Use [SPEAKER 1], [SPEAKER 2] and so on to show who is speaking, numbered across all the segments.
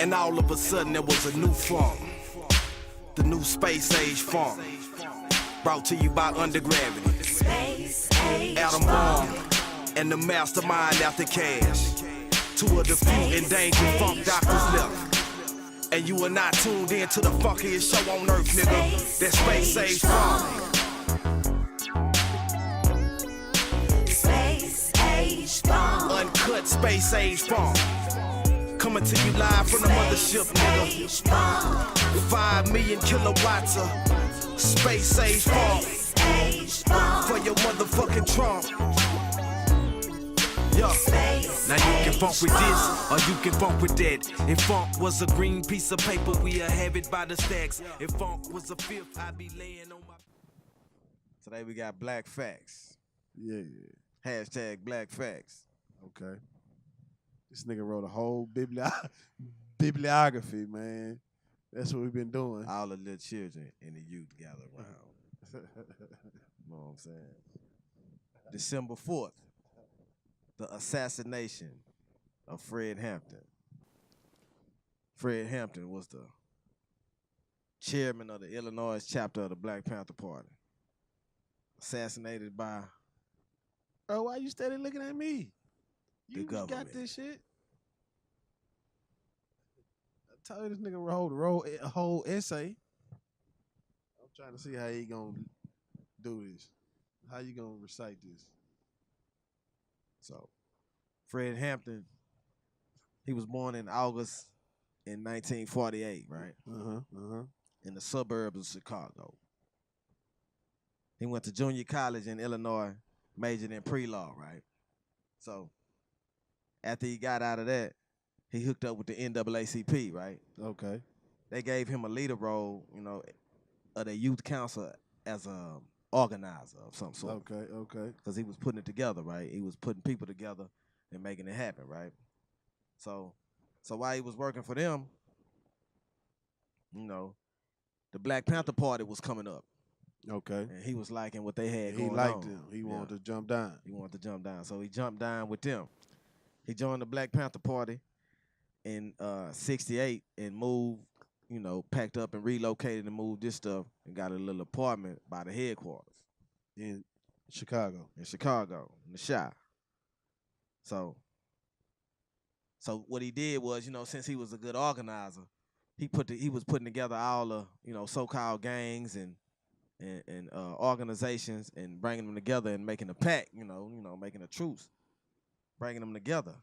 [SPEAKER 1] And all of a sudden there was a new funk, the new space age funk, brought to you by Undergravity,
[SPEAKER 2] Space age
[SPEAKER 1] Adam Bomb, and the mastermind after Cash. Two of the few endangered funk doctors left, and you are not tuned in to the funkiest show on earth, nigga. That space age funk.
[SPEAKER 2] Space age funk.
[SPEAKER 1] Uncut space age funk. Coming to you live from the mothership, nigga. 5 million kilowatts of space age funk for your motherfucking Trump. Yo, now you can funk with this, or you can funk with that. If funk was a green piece of paper, we'll have it by the stacks. If funk was a fifth, I'd be laying on my... Today we got Black Facts.
[SPEAKER 3] Yeah.
[SPEAKER 1] Hashtag Black Facts.
[SPEAKER 3] Okay. This nigga wrote a whole bibliography, man. That's what we've been doing.
[SPEAKER 1] All the little children and the youth gather around. You know what I'm saying? December 4th, the assassination of Fred Hampton. Fred Hampton was the chairman of the Illinois chapter of the Black Panther Party. Assassinated by...
[SPEAKER 3] Bro, why you steady looking at me? You
[SPEAKER 1] government.
[SPEAKER 3] got this shit. I told you this nigga wrote a whole essay. I'm trying to see how he gonna do this. How you gonna recite this?
[SPEAKER 1] So, Fred Hampton, he was born in August in 1948, right? In the suburbs of Chicago. He went to junior college in Illinois, majored in pre-law, right? So, after he got out of that, he hooked up with the NAACP, right?
[SPEAKER 3] Okay.
[SPEAKER 1] They gave him a leader role, you know, of the youth council as a organizer of some sort.
[SPEAKER 3] Okay.
[SPEAKER 1] Because he was putting it together, right? He was putting people together and making it happen, right? So while he was working for them, you know, the Black Panther Party was coming up.
[SPEAKER 3] Okay.
[SPEAKER 1] And he was liking what they had
[SPEAKER 3] He
[SPEAKER 1] going
[SPEAKER 3] liked
[SPEAKER 1] on.
[SPEAKER 3] them. He wanted to jump down.
[SPEAKER 1] He wanted to jump down. So he jumped down with them. He joined the Black Panther Party in 68 and moved, you know, packed up and relocated and moved this stuff and got a little apartment by the headquarters.
[SPEAKER 3] In Chicago.
[SPEAKER 1] In the Chi. So what he did was, you know, since he was a good organizer, he was putting together all the, you know, so-called gangs and organizations and bringing them together and making a pact, you know, making a truce, bringing them together,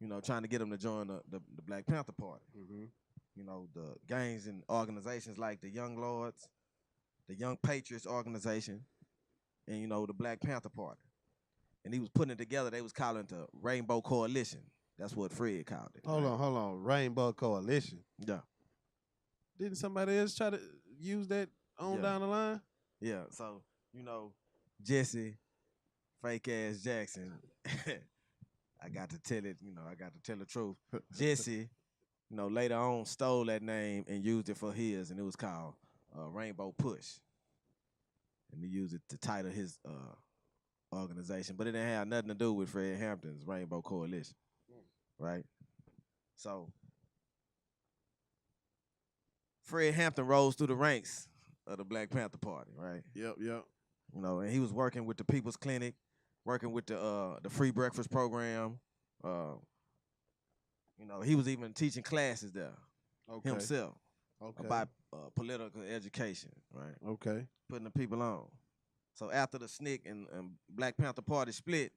[SPEAKER 1] you know, trying to get them to join the Black Panther Party. You know, the gangs and organizations like the Young Lords, the Young Patriots organization, and, you know, the Black Panther Party. And he was putting it together. They was calling it the Rainbow Coalition. That's what Fred called it.
[SPEAKER 3] Hold on. Rainbow Coalition.
[SPEAKER 1] Yeah.
[SPEAKER 3] Didn't somebody else try to use that down the line?
[SPEAKER 1] Yeah, so, you know, Jesse, fake-ass Jackson, I got to tell it, you know, I got to tell the truth. Jesse, you know, later on stole that name and used it for his, and it was called Rainbow Push. And he used it to title his organization, but it didn't have nothing to do with Fred Hampton's Rainbow Coalition, right? So, Fred Hampton rose through the ranks of the Black Panther Party, right?
[SPEAKER 3] Yep.
[SPEAKER 1] You know, and he was working with the People's Clinic, working with the free breakfast program. You know, he was even teaching classes there himself about political education, right?
[SPEAKER 3] Okay.
[SPEAKER 1] Putting the people on. So after the SNCC and Black Panther Party split,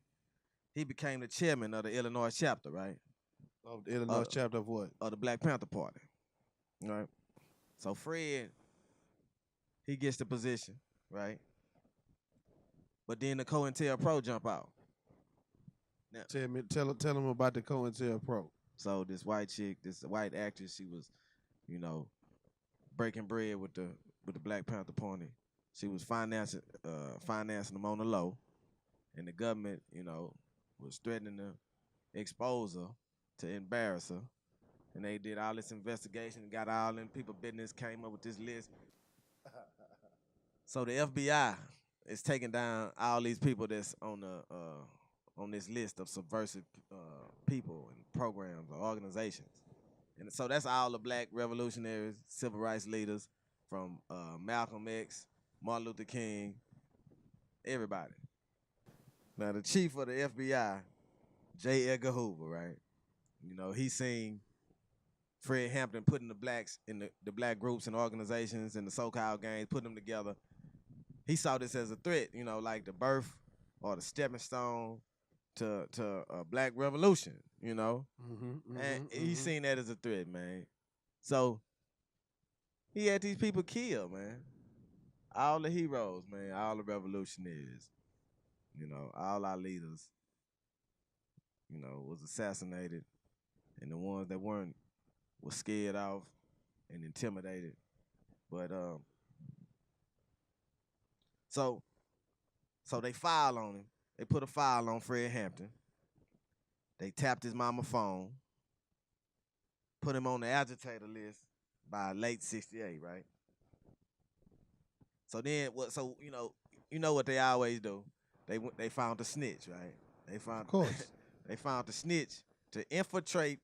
[SPEAKER 1] he became the chairman of the Illinois chapter, right?
[SPEAKER 3] Of the Illinois chapter of what?
[SPEAKER 1] Of the Black Panther Party, right? So Fred, he gets the position, right? But then the COINTELPRO jump out. Now,
[SPEAKER 3] Tell them about the COINTELPRO.
[SPEAKER 1] So this white chick, this white actress, she was, you know, breaking bread with the Black Panther Party. She was financing them on the low, and the government, you know, was threatening to expose her, to embarrass her. And they did all this investigation and got all them people business, came up with this list. So the FBI is taking down all these people that's on this list of subversive people and programs or organizations. And so that's all the black revolutionaries, civil rights leaders, from Malcolm X, Martin Luther King, everybody. Now the chief of the FBI, J. Edgar Hoover, right? You know, he seen Fred Hampton putting the blacks in the black groups and organizations and the so-called gangs, putting them together. He saw this as a threat, you know, like the birth or the stepping stone to a black revolution, you know. And he seen that as a threat, man. So he had these people killed, man. All the heroes, man, all the revolutionaries, you know, all our leaders, you know, was assassinated. And the ones that weren't was scared off and intimidated. But so they filed on him. They put a file on Fred Hampton. They tapped his mama phone, put him on the agitator list by late '68, right? So then what? So you know what they always do? They found the snitch, right? They found,
[SPEAKER 3] of course,
[SPEAKER 1] they found the snitch to infiltrate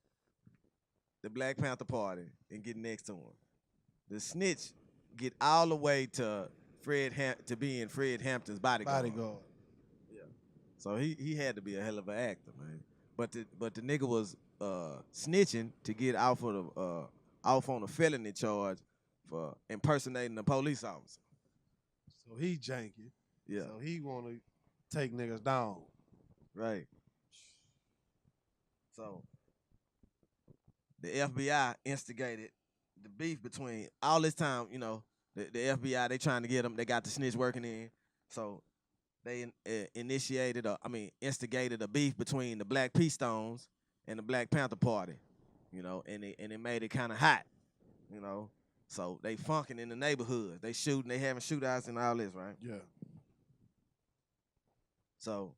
[SPEAKER 1] the Black Panther Party and get next to him. The snitch get all the way to to being Fred Hampton's bodyguard. Yeah. So he had to be a hell of an actor, man. But the nigga was snitching to get off on a felony charge for impersonating a police officer.
[SPEAKER 3] So he janky.
[SPEAKER 1] Yeah.
[SPEAKER 3] So he want to take niggas down.
[SPEAKER 1] Right. So the FBI instigated the beef between all this time, you know, the FBI, they trying to get them, they got the snitch working in. So they instigated a beef between the Black P Stones and the Black Panther Party, you know, and it made it kind of hot, you know. So they funking in the neighborhood. They shooting, they having shootouts and all this, right?
[SPEAKER 3] Yeah.
[SPEAKER 1] So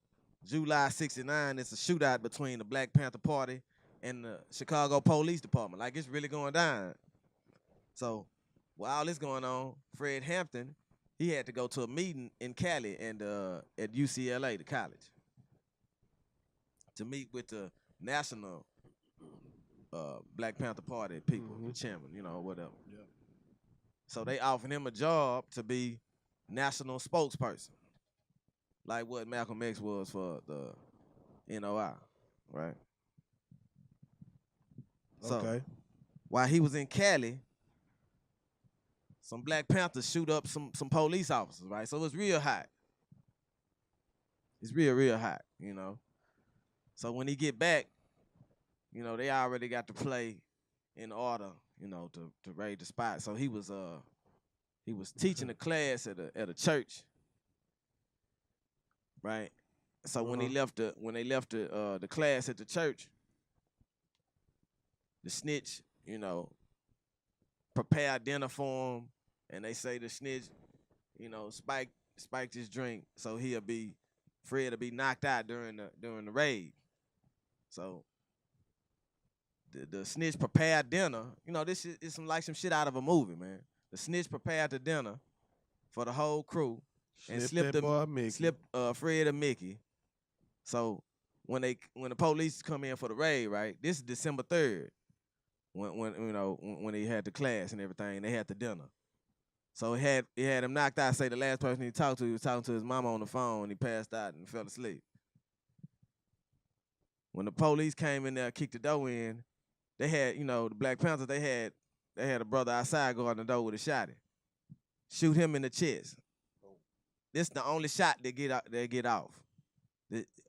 [SPEAKER 1] July '69, it's a shootout between the Black Panther Party and the Chicago Police Department. Like, it's really going down. So while all this going on, Fred Hampton, he had to go to a meeting in Cali and at UCLA, the college, to meet with the national Black Panther Party people, the chairman, you know, whatever.
[SPEAKER 3] Yeah.
[SPEAKER 1] So they offered him a job to be national spokesperson, like what Malcolm X was for the NOI, right? So
[SPEAKER 3] Okay.
[SPEAKER 1] while he was in Cali, some Black Panthers shoot up some police officers, right? So it's real hot. It's real hot, you know. So when he get back, you know, they already got the play in order, you know, to raid the spot. So he was teaching a class at a church, right? So when they left the class at the church, the snitch, you know, prepared dinner for him, and they say the snitch, you know, spiked his drink, so Fred will be knocked out during the raid. So the snitch prepared dinner. You know, this is some shit out of a movie, man. The snitch prepared the dinner for the whole crew and slipped Fred and Mickey. So when the police come in for the raid, right? This is December 3rd. When he had the class and everything, they had the dinner. So he had him knocked out. Say the last person he talked to, he was talking to his mama on the phone, and he passed out and fell asleep. When the police came in there, kicked the door in, they had, you know, the Black Panthers, they had a brother outside guarding the door with a shotty. Shoot him in the chest. This is the only shot they get off.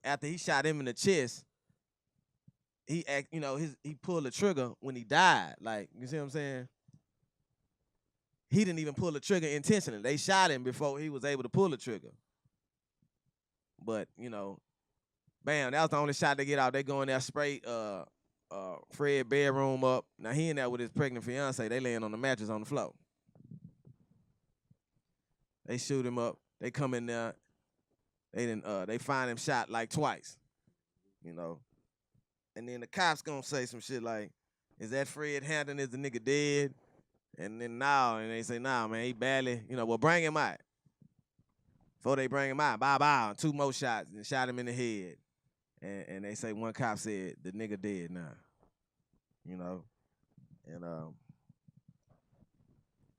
[SPEAKER 1] After he shot him in the chest, he pulled the trigger when he died. Like, you see what I'm saying? He didn't even pull the trigger intentionally. They shot him before he was able to pull the trigger. But, you know, bam, that was the only shot they get out. They go in there, spray Fred bedroom up. Now he in there with his pregnant fiance. They laying on the mattress on the floor. They shoot him up. They come in there. They find him shot like twice. You know. And then the cops gonna say some shit like, "Is that Fred Hampton? Is the nigga dead?" And then and they say, "Nah, man, he badly, you know, well, bring him out." Before they bring him out, bye, 2 more shots and shot him in the head. And they say one cop said, "The nigga dead now." You know. and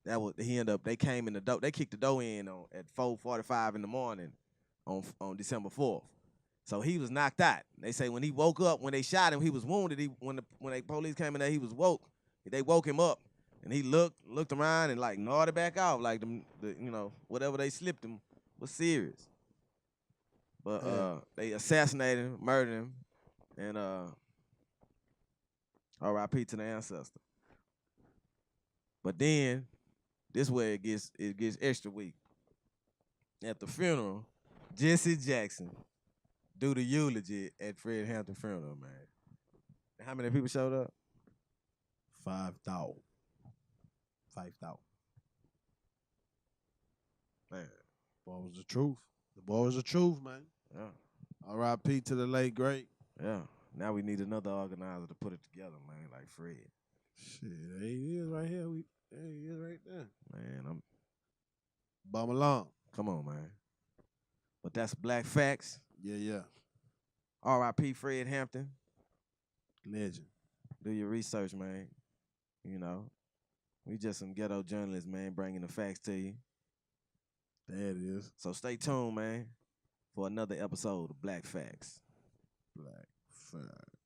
[SPEAKER 1] that was he ended up. They came in the door. They kicked the door in on at 4:45 in the morning on December 4th. So he was knocked out. They say when he woke up, when they shot him, he was wounded. When the police came in there, he was woke. They woke him up, and he looked around and like gnawed it back off, like whatever they slipped him was serious. But they assassinated him, murdered him, and R.I.P. to the ancestor. But then this way it gets extra weak. At the funeral, Jesse Jackson do the eulogy at Fred Hampton funeral, man. How many people showed up?
[SPEAKER 3] 5,000. 5,000.
[SPEAKER 1] Man.
[SPEAKER 3] Boy was the truth. The boy was the truth, man.
[SPEAKER 1] Yeah.
[SPEAKER 3] R.I.P. to the late great.
[SPEAKER 1] Yeah. Now we need another organizer to put it together, man, like Fred.
[SPEAKER 3] Shit, there he is right here. There he is right there.
[SPEAKER 1] Man, I'm
[SPEAKER 3] Bum along.
[SPEAKER 1] come on, man. But that's Black Facts.
[SPEAKER 3] Yeah.
[SPEAKER 1] R.I.P. Fred Hampton.
[SPEAKER 3] Legend.
[SPEAKER 1] Do your research, man. You know, we just some ghetto journalists, man, bringing the facts to you.
[SPEAKER 3] There it is.
[SPEAKER 1] So stay tuned, man, for another episode of Black Facts.
[SPEAKER 3] Black Facts.